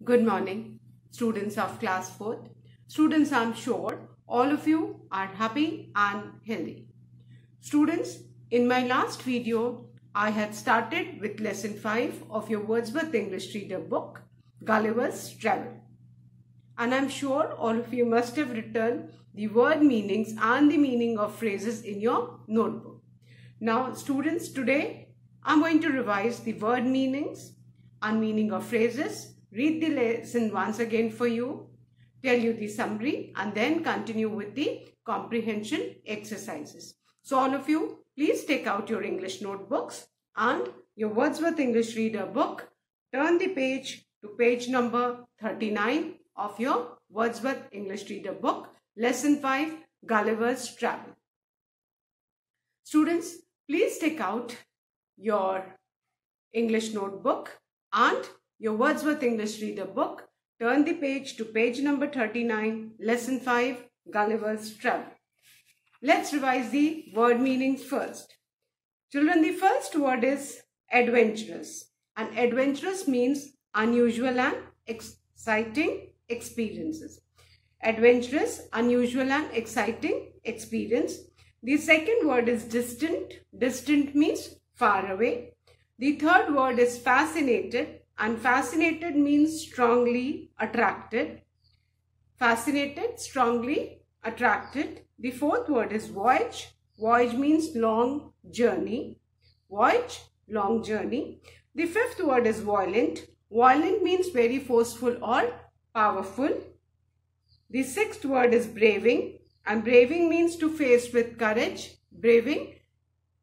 Good morning, students of class 4th. Students, I'm sure all of you are happy and healthy. Students, in my last video, I had started with lesson 5 of your Wordsworth English Reader book, Gulliver's Travel. And I'm sure all of you must have written the word meanings and the meaning of phrases in your notebook. Now, students, today I'm going to revise the word meanings and meaning of phrases, read the lesson once again for you, tell you the summary, and then continue with the comprehension exercises. So all of you, please take out your English notebooks and your Wordsworth English Reader book. Turn the page to page number 39 of your Wordsworth English Reader book, Lesson 5, Gulliver's Travel. Students, please take out your English notebook and your Wordsworth English Reader book. Turn the page to page number 39, Lesson 5, Gulliver's Travel. Let's revise the word meanings first. Children, the first word is adventurous. And adventurous means unusual and exciting experiences. Adventurous, unusual and exciting experience. The second word is distant. Distant means far away. The third word is fascinated, and fascinated means strongly attracted. Fascinated, strongly attracted. The fourth word is voyage. Voyage means long journey. Voyage, long journey. The fifth word is violent. Violent means very forceful or powerful. The sixth word is braving, and braving means to face with courage. Braving,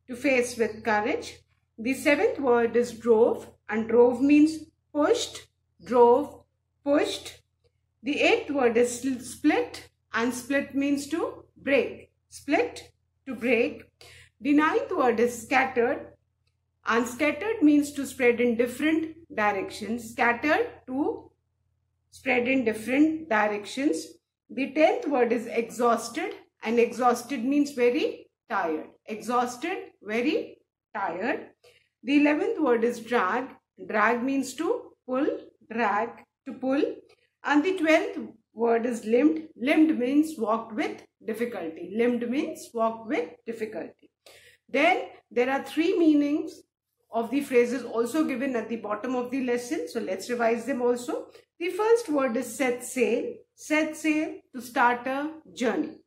to face with courage. The seventh word is drove, and drove means pushed, drove, pushed. The eighth word is split, and split means to break. Split, to break. The ninth word is scattered, and scattered means to spread in different directions. Scattered, to spread in different directions. The 10th word is exhausted, and exhausted means very tired. Exhausted, very tired. The 11th word is drag. Drag means to pull, drag, to pull. And the 12th word is limbed. Limbed means walked with difficulty. Limbed means walked with difficulty. Then there are three meanings of the phrases also given at the bottom of the lesson. So let's revise them also. The first word is set sail. Set sail, to start a journey.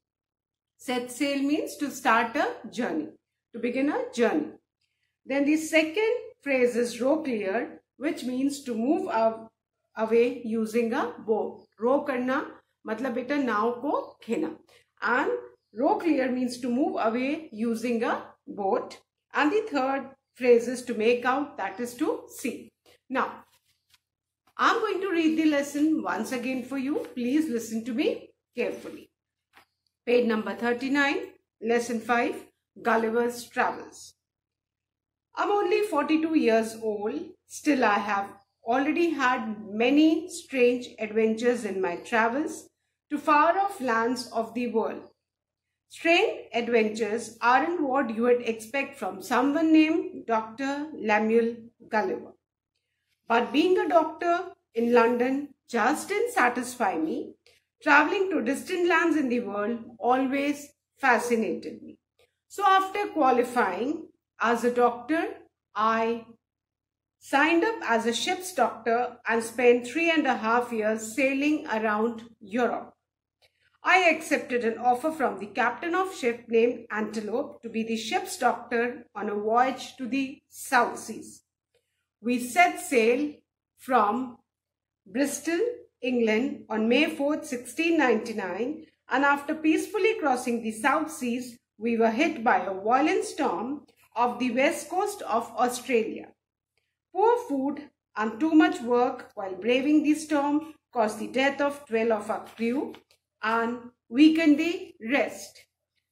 Set sail means to start a journey, to begin a journey. Then the second phrase is row clear, which means to move away using a boat. Row karna, matlab beta नाव को खेना. And row clear means to move away using a boat. And the third phrase is to make out, that is to see. Now, I'm going to read the lesson once again for you. Please listen to me carefully. Page number 39, Lesson 5, Gulliver's Travels. I'm only 42 years old. Still, I have already had many strange adventures in my travels to far-off lands of the world. Strange adventures aren't what you would expect from someone named Dr. Lemuel Gulliver. But being a doctor in London just didn't satisfy me. Traveling to distant lands in the world always fascinated me. So after qualifying as a doctor, I signed up as a ship's doctor and spent 3.5 years sailing around Europe. I accepted an offer from the captain of ship named Antelope to be the ship's doctor on a voyage to the South Seas. We set sail from Bristol, England on May 4th, 1699, and after peacefully crossing the South Seas, we were hit by a violent storm off the west coast of Australia. Poor food and too much work while braving the storm caused the death of 12 of our crew and weakened the rest.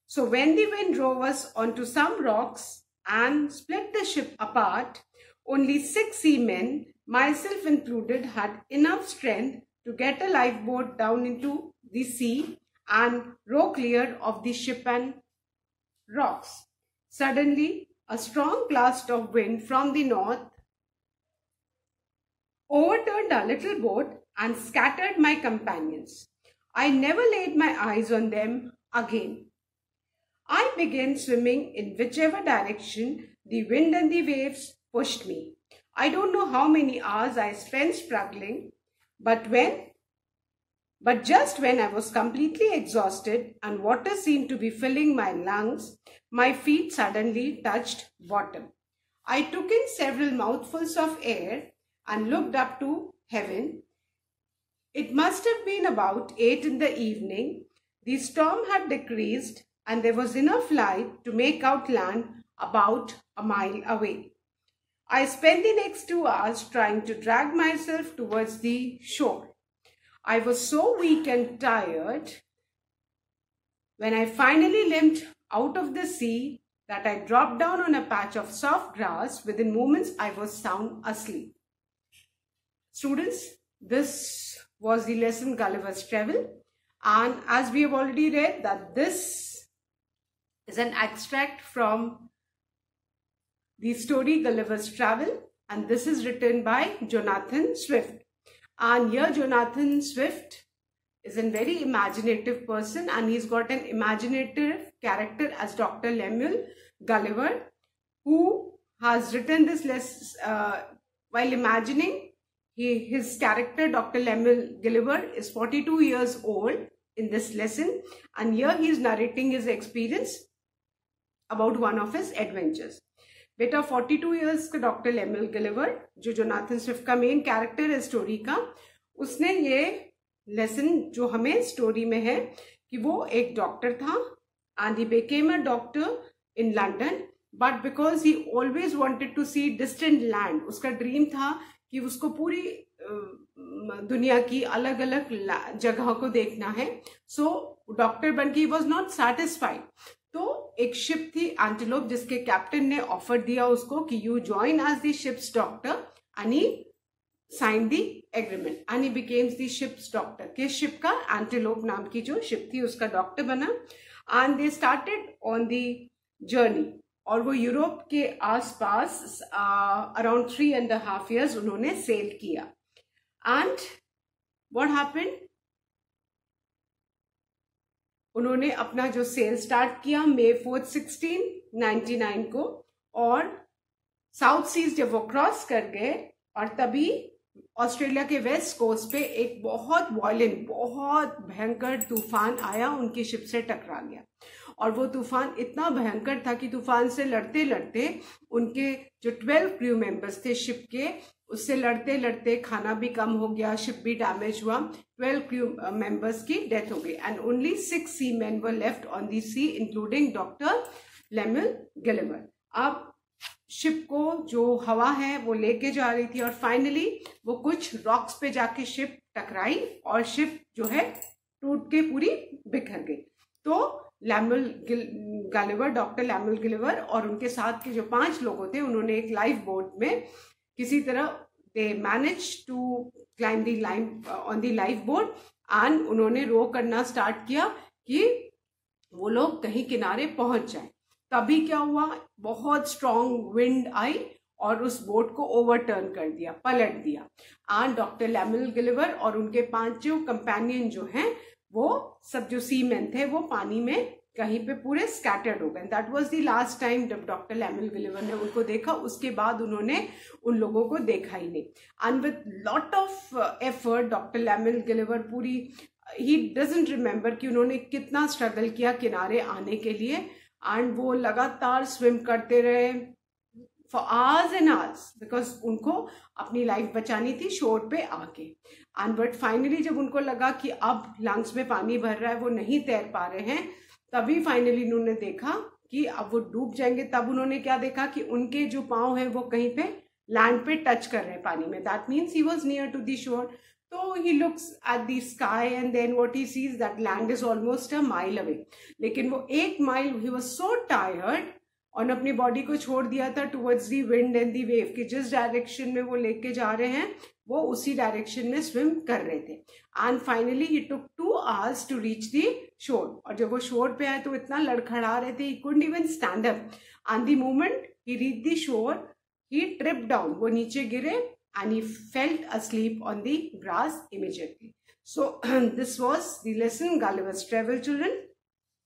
So when the wind drove us onto some rocks and split the ship apart, only 6 seamen, myself included, had enough strength to get a lifeboat down into the sea and row clear of the ship and rocks. Suddenly, a strong blast of wind from the north overturned our little boat and scattered my companions. I never laid my eyes on them again. I began swimming in whichever direction the wind and the waves pushed me. I don't know how many hours I spent struggling, but just when I was completely exhausted and water seemed to be filling my lungs, my feet suddenly touched bottom. I took in several mouthfuls of air and looked up to heaven. It must have been about 8 in the evening. The storm had decreased and there was enough light to make out land about a mile away. I spent the next 2 hours trying to drag myself towards the shore. I was so weak and tired when I finally limped out of the sea that I dropped down on a patch of soft grass. Within moments, I was sound asleep. Students, this was the lesson Gulliver's Travel. And as we have already read that this is an extract from the story Gulliver's Travel, and this is written by Jonathan Swift. And here Jonathan Swift is a very imaginative person, and he's got an imaginative character as Dr. Lemuel Gulliver, who has written this while imagining. His character, Dr. Lemuel Gulliver, is 42 years old in this lesson, and here he is narrating his experience about one of his adventures. बेटा 42 years का doctor Lemuel गिलिवर, जो Jonathan Swift का main character है story का, उसने ये lesson जो हमें स्टोरी में है कि वो एक डॉक्टर था and he became a doctor in London, but because he always wanted to see distant land, उसका ड्रीम था कि उसको पूरी दुनिया की अलग अलग जगह को देखना है. सो डॉक्टर बन के he was not satisfied. तो एक शिप थी एंटीलोप, जिसके कैप्टन ने ऑफर दिया उसको कि you join as the ship's doctor, and he sign the agreement and he becomes the ship's doctor. किस शिप का? एंटीलोप नाम की जो शिप थी उसका डॉक्टर बना. And they started on the journey, और वो यूरोप के आसपास अराउंड 3.5 years उन्होंने सेल किया. एंड व्हाट हैपेंड, उन्होंने अपना जो सेल स्टार्ट किया May 4, 1699 को, और साउथ सीज जब वो क्रॉस कर गए, और तभी ऑस्ट्रेलिया के वेस्ट कोस्ट पे एक बहुत वॉयलेंट, बहुत भयंकर तूफान आया, उनकी शिप से टकरा गया. और वो तूफान इतना भयंकर था कि तूफान से लड़ते लड़ते उनके जो 12 क्रू मेंबर्स थे शिप के, उससे लड़ते लड़ते खाना भी कम हो गया, शिप भी डैमेज हुआ, 12 क्रू मेंबर्स की डेथ हो गई, and only 6 seamen were left on the sea, including doctor Lemuel Gulliver. अब शिप को जो हवा है वो लेके जा रही थी, और फाइनली वो कुछ रॉक्स पे जाके शिप टकराई, और शिप जो है टूट के पूरी बिखर गई. तो लेमुएल गिलिवर, डॉक्टर लेमुएल गिलिवर और उनके साथ के जो 5 लोग थे, उन्होंने एक लाइफ बोट में किसी तरह they manage to climb the line on the lifeboat, and उन्होंने रो करना स्टार्ट किया कि वो लोग कहीं किनारे पहुंच जाए. तभी क्या हुआ, बहुत स्ट्रॉन्ग विंड आई और उस बोट को ओवरटर्न कर दिया, पलट दिया. एंड डॉक्टर लेमुएल गिलिवर और उनके 5 कंपेनियन जो हैं, वो सब जो सीमैन थे, वो पानी में कहीं पे पूरे स्कैटर्ड हो गए. That was the last time जब डॉक्टर लेमुएल गिलिवर ने उनको देखा. उसके बाद उन्होंने उन लोगों को देखा ही नहीं. And with lot of effort doctor Lemuel Gulliver पूरी, ही डजंट रिमेम्बर कि उन्होंने कितना स्ट्रगल किया किनारे आने के लिए. एंड वो लगातार स्विम करते रहे for hours and hours, because उनको अपनी लाइफ बचानी थी शोर पे आके. एंड बट फाइनली जब उनको लगा कि अब लंग्स में पानी भर रहा है, वो नहीं तैर पा रहे हैं, तभी फाइनली उन्होंने देखा कि अब वो डूब जाएंगे. तब उन्होंने क्या देखा कि उनके जो पाँव हैं वो कहीं पे लैंड पे टच कर रहे हैं पानी में. That means he was near to the shore. तो he looks at the sky and then what he sees that land is almost a mile away. लेकिन वो 1 mile, he was so tired, और अपनी बॉडी को छोड़ दिया था towards the wind and the wave, कि जिस डायरेक्शन में वो लेके जा रहे हैं वो उसी डायरेक्शन में स्विम कर रहे थे. And finally he took 2 hours to reach the shore. और जब वो शोर पे आए तो इतना लड़खड़ा रहे थे, he couldn't even stand up. And the moment he reach the शोर, ही ट्रिप डाउन, वो नीचे गिरे, and he fell asleep on the grass immediately. So this was the lesson Gulliver's Travel, children.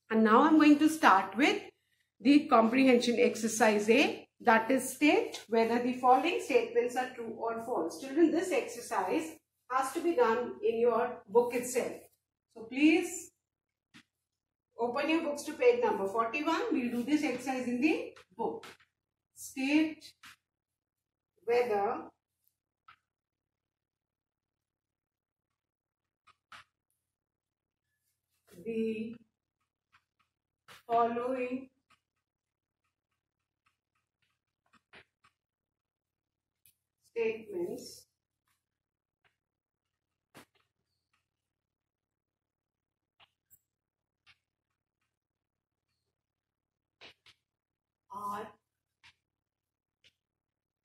And now I'm going to start with the comprehension exercise A, that is state whether the following statements are true or false. Children, this exercise has to be done in your book itself. So please open your books to page number 41. We'll do this exercise in the book. State whether the following statements are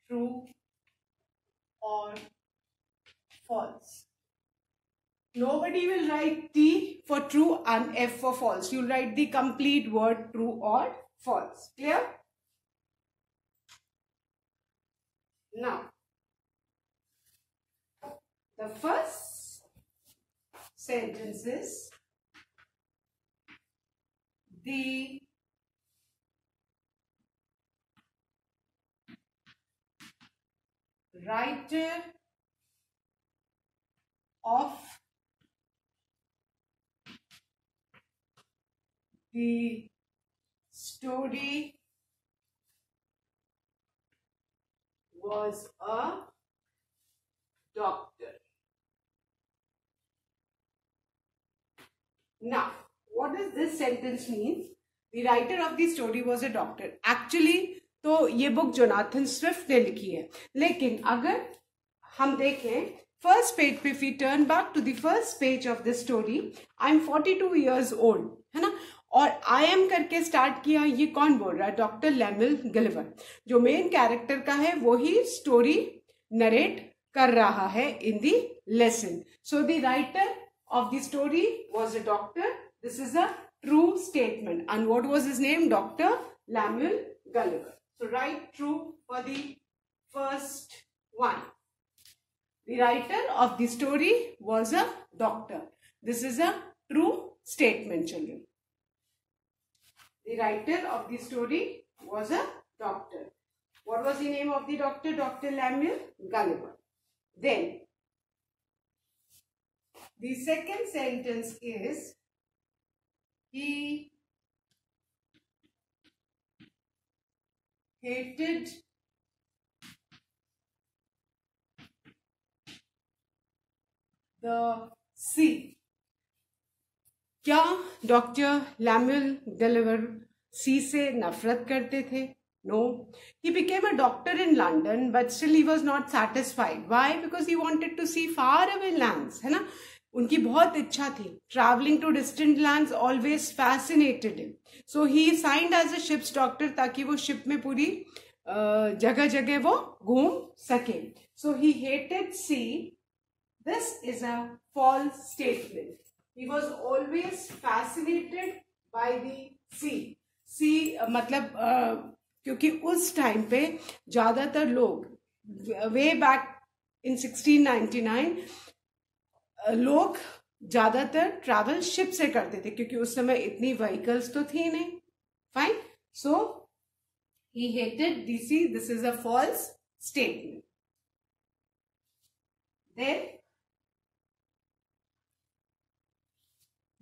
true or false. Nobody will write T for true and F for false. You'll write the complete word true or false. Clear? Now, the first sentence is the writer of the story was a doctor. Now, what does this sentence mean? The writer of the story was a doctor. Actually, तो ये book Jonathan Swift ने लिखी है, लेकिन अगर हम देखें first page पे, we turn back to the first page of the story, I am 42 years old, है ना, और आई एम करके स्टार्ट किया. ये कौन बोल रहा है? Doctor Lemuel Gulliver. जो मेन कैरेक्टर का है वो ही स्टोरी नरेट कर रहा है in the lesson. So the writer of the story was a doctor. This is a true statement. And what was his name? Dr. Lemuel Gulliver. So write true for the first one. The writer of the story was a doctor. This is a true statement, children. The writer of the story was a doctor. What was the name of the doctor? Dr. Lemuel Gulliver. Then the second sentence is he hated the sea. क्या doctor Lemuel Gulliver सी से नफरत करते थे? No. He became a doctor in London, but still he was not satisfied. Why? Because he wanted to see far away lands, है ना? उनकी बहुत इच्छा थी. Traveling to distant lands always fascinated him. So he signed as a ship's doctor ताकि वो ship में पूरी जगह जगह वो घूम सके. So he hated sea. This is a false statement. He was always fascinated by the sea. Sea मतलब क्योंकि उस टाइम पे ज़्यादातर लोग वे बैक इन 1699 लोग ज़्यादातर ट्रैवल शिप से करते थे, क्योंकि उस समय इतनी व्हीकल्स तो थी नहीं. Fine. So he hated the sea. This is a false statement. Then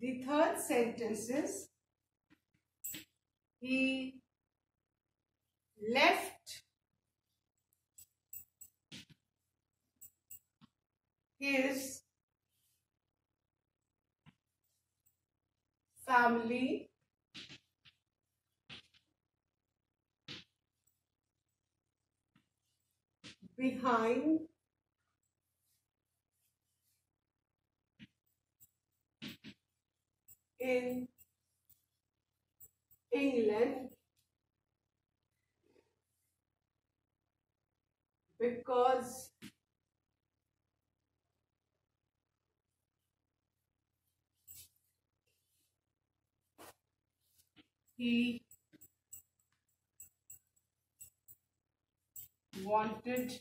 the third sentence is he left his family behind in England because he wanted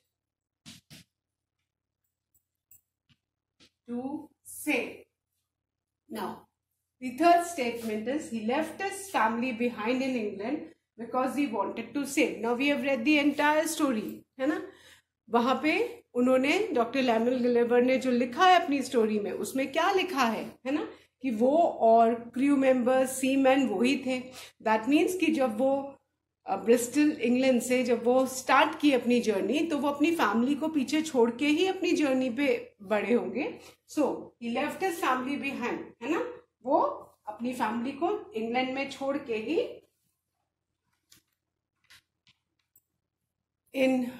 to sail. Now, the third statement is he left his family behind in England because he wanted to sail. Now we have read the entire story, है ना? वहां पे उन्होंने doctor लैमुएल गिलिवर ने जो लिखा है अपनी स्टोरी में, उसमें क्या लिखा है ना, कि वो और क्रू मेंबर्स, सीमैन वही थे. दैट मीन्स कि जब वो ब्रिस्टल इंग्लैंड से जब वो स्टार्ट की अपनी जर्नी, तो वो अपनी फैमिली को पीछे छोड़ के ही अपनी जर्नी पे बड़े होंगे. सो ही लेफ्ट हिज फैमिली बिहाइंड, है ना, वो अपनी फैमिली को इंग्लैंड में छोड़ के ही इन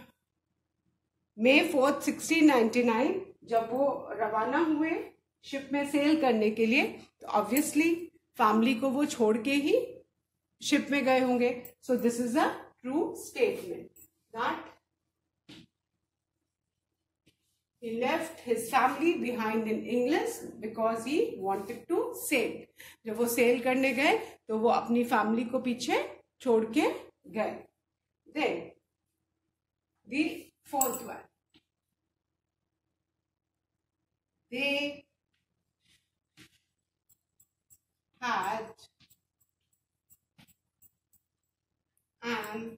May 4th 1699 जब वो रवाना हुए शिप में सेल करने के लिए, तो ऑब्वियसली फैमिली को वो छोड़ के ही शिप में गए होंगे. So this is a true statement that he left his family behind in England because he wanted to sail. जब वो सेल करने गए तो वो अपनी फैमिली को पीछे छोड़ के गए. Then the fourth one, they had an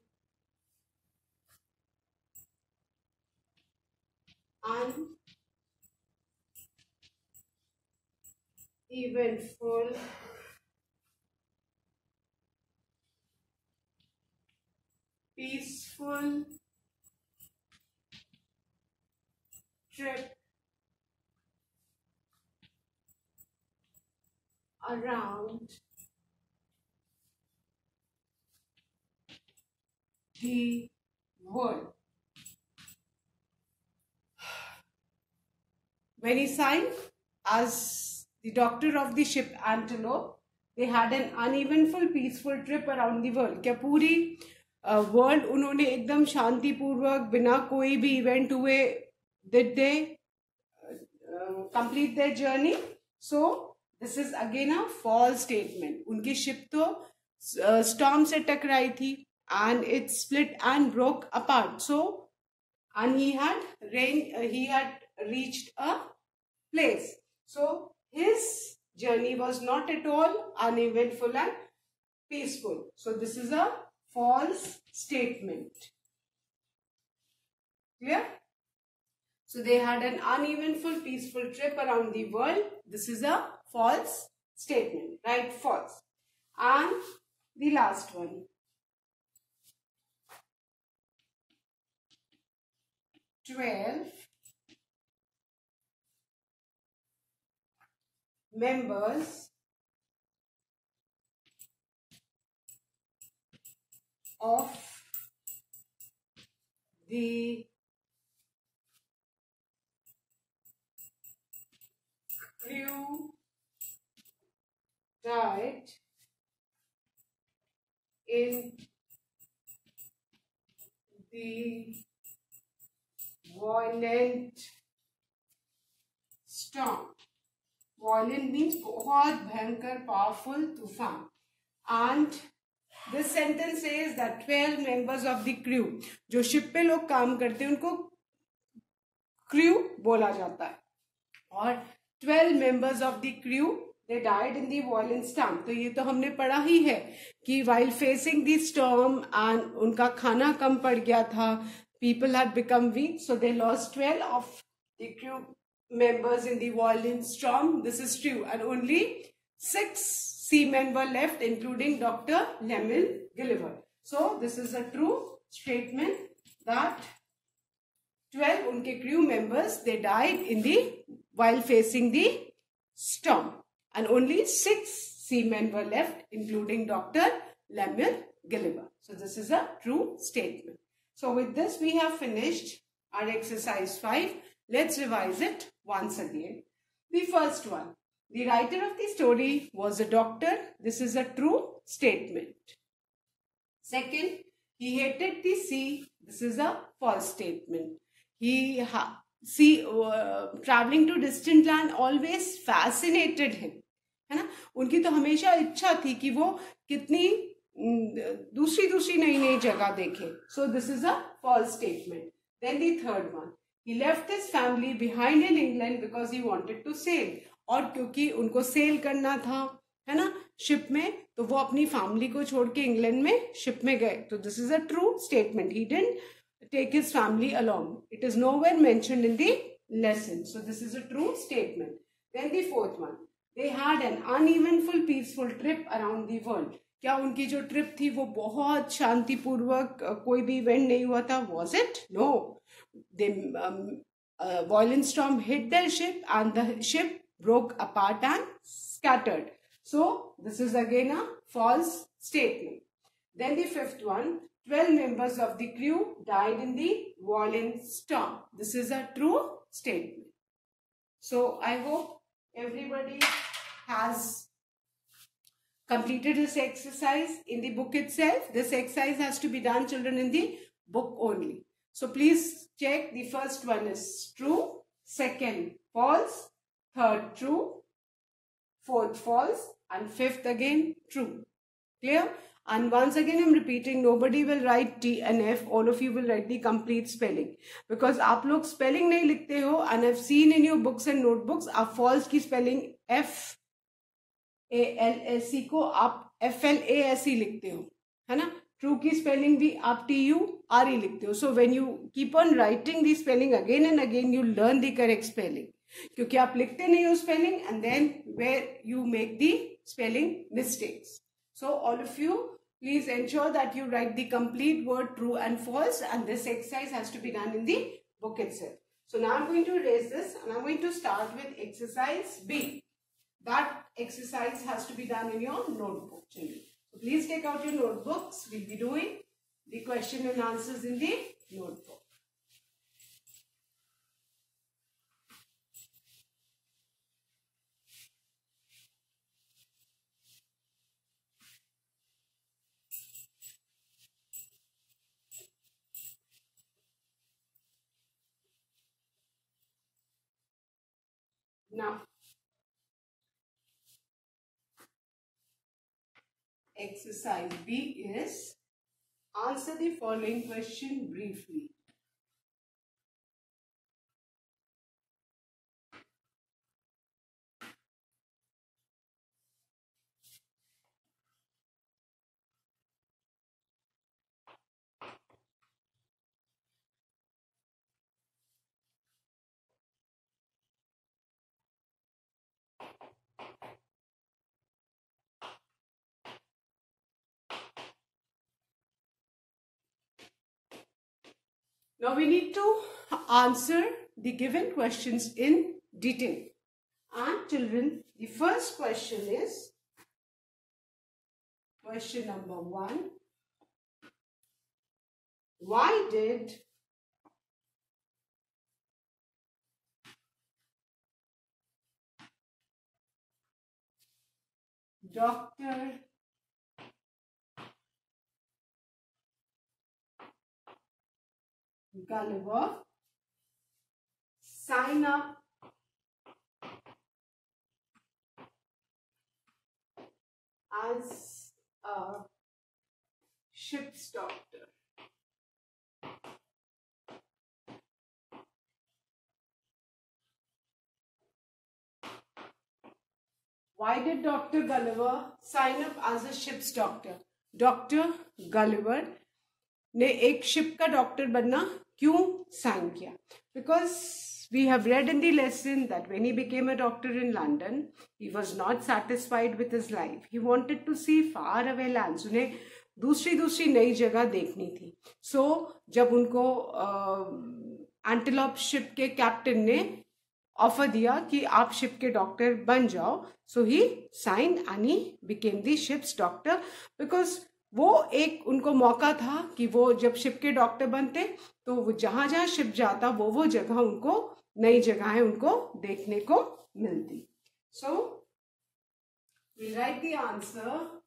uneventful peaceful trip around the world. When he signed as the doctor of the ship Antelope, they had an uneventful peaceful trip around the world. क्या पूरी world उन्होंने एकदम शांतिपूर्वक बिना कोई भी event हुए did they complete their journey? So this is again a false statement. उनकी शिप तो storm से टकराई थी and it split and broke apart. So and he had reached a place. So his journey was not at all uneventful and peaceful. So this is a false statement. Clear? So they had an uneventful, peaceful trip around the world. This is a false statement, right? False. And the last one. Twelve members of the crew died in the violent storm. Violent means बहुत भयंकर powerful तूफान. And this sentence says that 12 members of the crew, जो ship पे लोग काम करते हैं उनको crew बोला जाता है, और 12 members of the crew they died in the violent storm. तो ये तो हमने पढ़ा ही है कि while facing the storm and उनका खाना कम पड़ गया था, people had become weak, so they lost 12 of the crew members in the violent storm. This is true, and only 6 seamen were left, including Dr. Lemuel Gulliver. So this is a true statement that 12 unke crew members they died in the while facing the storm, and only 6 seamen were left, including Dr. Lemuel Gulliver. So this is a true statement. So with this we have finished our exercise 5. Let's revise it once again. The first one, the writer of the story was a doctor. This is a true statement. Second, he hated the sea. This is a false statement. Traveling to distant land always fascinated him. है ना, उनकी तो हमेशा इच्छा थी कि वो कितनी दूसरी नई जगह देखे. So this is a false statement. Then the third one, He left his family behind in England because he wanted to sail. और क्योंकि उनको सेल करना था, है ना, शिप में, तो वो अपनी फैमिली को छोड़ के इंग्लैंड में शिप में गए. तो this is a true statement. He didn't take his family along. It is nowhere mentioned in the lesson. So this is a true statement. Then the fourth one. They had an uneventful, peaceful trip around the world. क्या उनकी जो trip थी वो बहुत शांतिपूर्वक, कोई भी event नहीं हुआ था? Was it? No. The violent storm hit their ship and the ship broke apart and scattered. So this is again a false statement. Then the fifth one. 12 members of the crew died in the violent storm. This is a true statement. So I hope everybody has completed this exercise in the book itself. This exercise has to be done, children, in the book only. So please check. The first one is true, second false, third true, fourth false, and fifth again true. Clear? And once again I'm repeating, nobody will write T and F. All of you will write the complete spelling, because आप लोग spelling नहीं लिखते हो, and I've seen in your books and notebooks आप false की spelling FALSE को आप FLASE लिखते हो, है ना. ट्रू की स्पेलिंग भी आप TURE लिखते हो. So when you keep on writing the spelling again and again, you learn the correct spelling, क्योंकि आप लिखते नहीं हो spelling, and then where you make the spelling mistakes. So all of you, please ensure that you write the complete word true and false, and this exercise has to be done in the book itself. So now I'm going to erase this and I'm going to start with exercise B. That exercise has to be done in your notebook, children. So please take out your notebooks. We'll be doing the question and answers in the notebook. Now, exercise B is answer the following question briefly. Now we need to answer the given questions in detail. And children, the first question is question number 1. Why did Dr. Gulliver sign up as a ship's doctor? Why did Dr. Gulliver sign up as a ship's doctor? Dr. Gulliver ने एक ship का doctor बनना क्यों sign किया? Because we have read in the lesson that when he became a doctor in London, he was not satisfied with his life. He wanted to see far away lands. उन्हें दूसरी नई जगह देखनी थी. So जब उनको Antelope ship के captain ने ऑफर दिया कि आप शिप के डॉक्टर बन जाओ, so he sign and he became the ship's doctor. Because वो एक उनको मौका था कि वो जब शिप के डॉक्टर बनते तो वो जहां जहां शिप जाता वो जगह उनको, नई जगहें उनको देखने को मिलती. So we write the answer.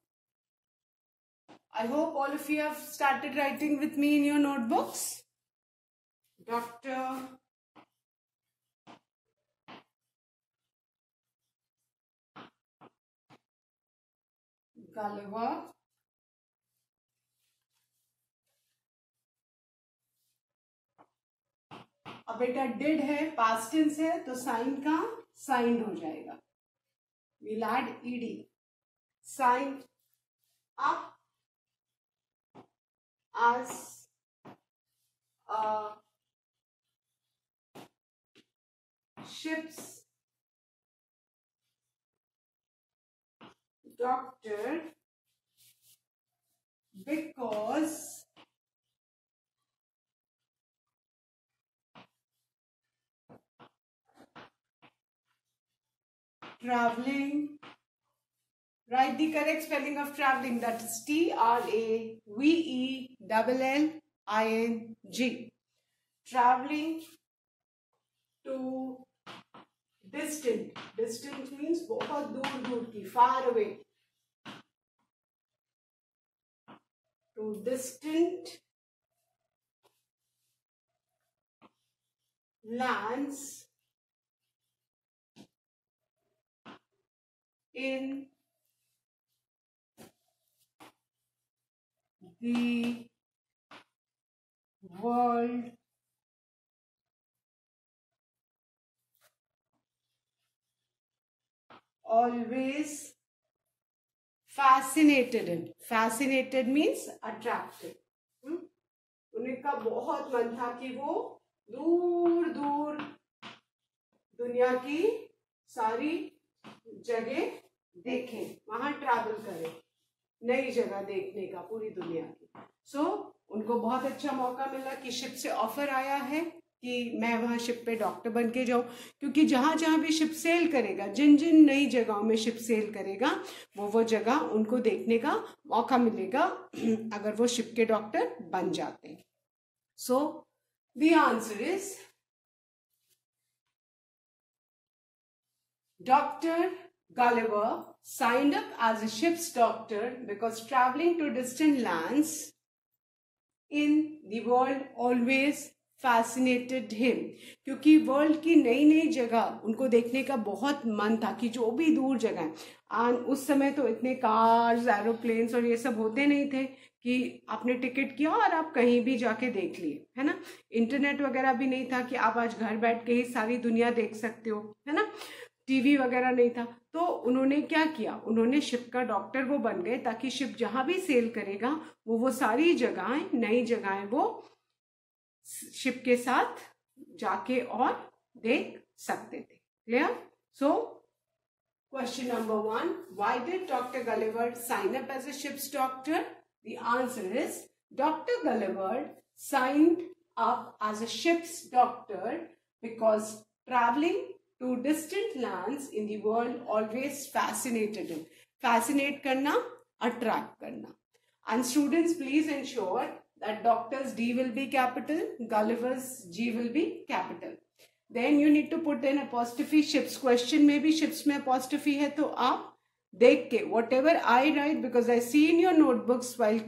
I hope all of you have started writing with me in your notebooks. Doctor Gulliver अब बेटा डिड है, पास्ट टेंस है, तो साइन का साइंड हो जाएगा. We'll add ed. Signed up as a ship's doctor because traveling. Write the correct spelling of traveling. That is TRAVELLING. Traveling to distant. Distant means बहुत दूर दूर की, far away. To distant lands in the world always fascinated him. Fascinated means attracted. उनका बहुत मन था कि वो दूर दूर दुनिया की सारी जगह देखें, वहां ट्रैवल करें, नई जगह देखने का पूरी दुनिया की. सो उनको बहुत अच्छा मौका मिला कि शिप से ऑफर आया है कि मैं वहाँ शिप पे डॉक्टर बन के जाऊँ, क्योंकि जहाँ जहाँ भी शिप सेल करेगा, जिन जिन नई जगहों में शिप सेल करेगा, वो जगह उनको देखने का मौका मिलेगा अगर वो शिप के डॉक्टर बन जाते हैं. So the answer is doctor Gulliver signed up as a ship's doctor because traveling to distant lands in the world always fascinated him. क्योंकि वर्ल्ड की नई नई जगह उनको देखने का बहुत मन था कि जो भी दूर जगह है. उस समय तो इतने कार्स, एरोप्लेन्स और ये सब होते नहीं थे कि आपने टिकट किया और आप कहीं भी जाके देख लिए, है ना. इंटरनेट वगैरह भी नहीं था कि आप आज घर बैठ के ही सारी दुनिया देख सकते हो, है ना. टीवी वगैरह नहीं था. तो उन्होंने क्या किया, उन्होंने शिप का डॉक्टर वो बन गए ताकि शिप जहां भी सेल करेगा वो सारी जगहें, नई जगहें वो शिप के साथ जाके और देख सकते थे. Clear? So question number 1, why did doctor Gulliver sign up as a ship's doctor? The answer is doctor Gulliver signed up as a ship's doctor because travelling to distant lands in the world always fascinated him. Fascinate करना, attract करना. And students, please ensure that doctor's D will be capital, Gulliver's G will be capital. Then you need to put in apostrophe. ships question में भी ships में apostrophe है, तो आप देख के whatever I write, because I see in your notebooks while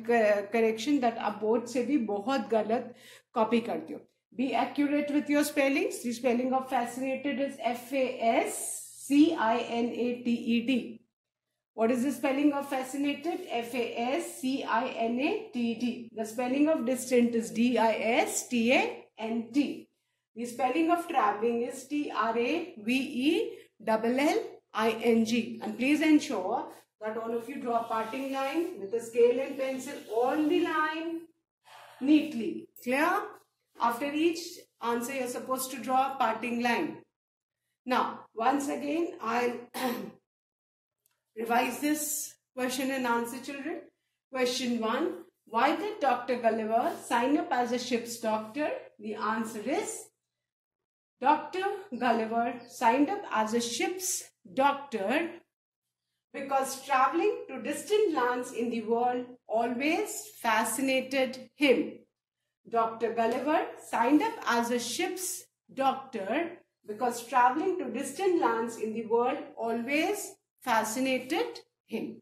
correction that आप board से भी बहुत गलत कॉपी करते हो. Be accurate with your spellings. The spelling of fascinated is F-A-S-C-I-N-A-T-E-D. What is the spelling of fascinated? F-A-S-C-I-N-A-T-E-D. The spelling of distant is D-I-S-T-A-N-T. The spelling of traveling is T-R-A-V-E-L-L-I-N-G. And please ensure that all of you draw a parting line with a scale and pencil on the line neatly. Clear? After each answer, you're supposed to draw a parting line. Now, once again, I'll revise this question and answer, children. Question 1. Why did Dr. Gulliver sign up as a ship's doctor? The answer is Dr. Gulliver signed up as a ship's doctor because traveling to distant lands in the world always fascinated him. Dr. Gulliver signed up as a ship's doctor because traveling to distant lands in the world always fascinated him.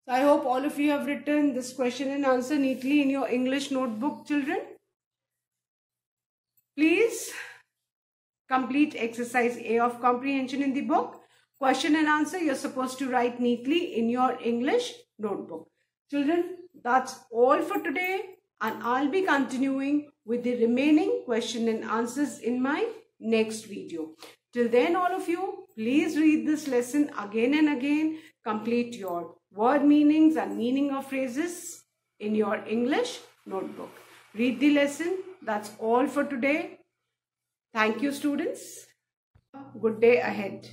So I hope all of you have written this question and answer neatly in your English notebook, children. Please complete exercise A of comprehension in the book. Question and answer you're supposed to write neatly in your English notebook. Children, that's all for today. And I'll be continuing with the remaining question and answers in my next video. Till then, all of you, please read this lesson again and again. Complete your word meanings and meaning of phrases in your English notebook. Read the lesson. That's all for today. Thank you, students. Good day ahead.